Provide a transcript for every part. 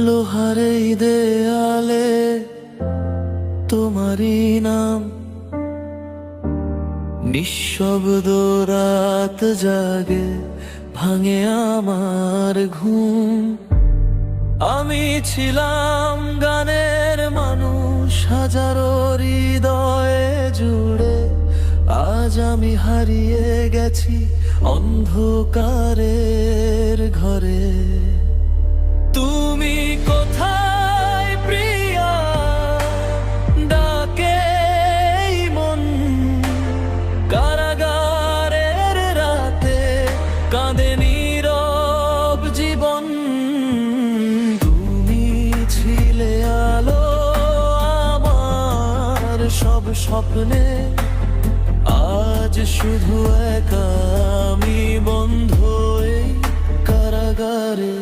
লোহার এই দেয়ালে তোমারই নাম, নিঃশব্দ রাত জাগে, ভাঙে আমার ঘুম। আমি ছিলাম গানের মানুষ হাজারো হৃদয়ে জুড়ে, আজ আমি হারিয়ে গেছি অন্ধকারের ঘরে। তুমি কোথায় প্রিয়া, ডাকে এই মন, কারাগারের রাতে কাঁদে নীরব জীবন। তুমি ছিলে আলো আমার সব স্বপ্নে, আজ শুধু একা আমি বন্ধ এই কারাগারে।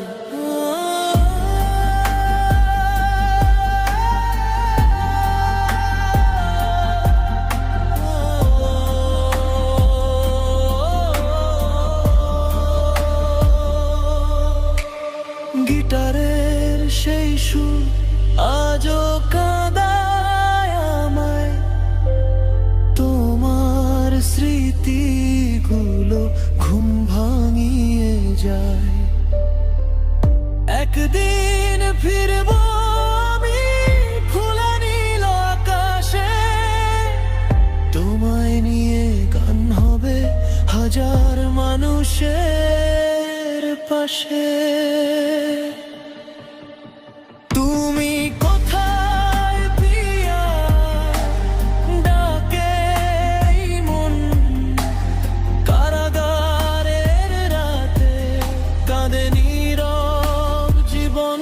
গিটারের সেই সুর আজও কাঁদায় আমায়, তোমার স্মৃতিগুলো ঘুম ভাঙিয়ে যায়। একদিন ফিরবো আমি খোলা নীল আকাশে, তোমায় নিয়ে গান হবে হাজার মানুষের পাশে। তুমি কোথায় প্রিয়া, ডাকে এই মন, কারাগারের রাতে কাঁদে নীরব জীবন।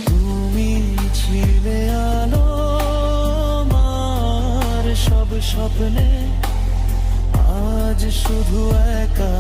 তুমি ছিলে আলো আমার সব স্বপ্নে, আজ শুধু একা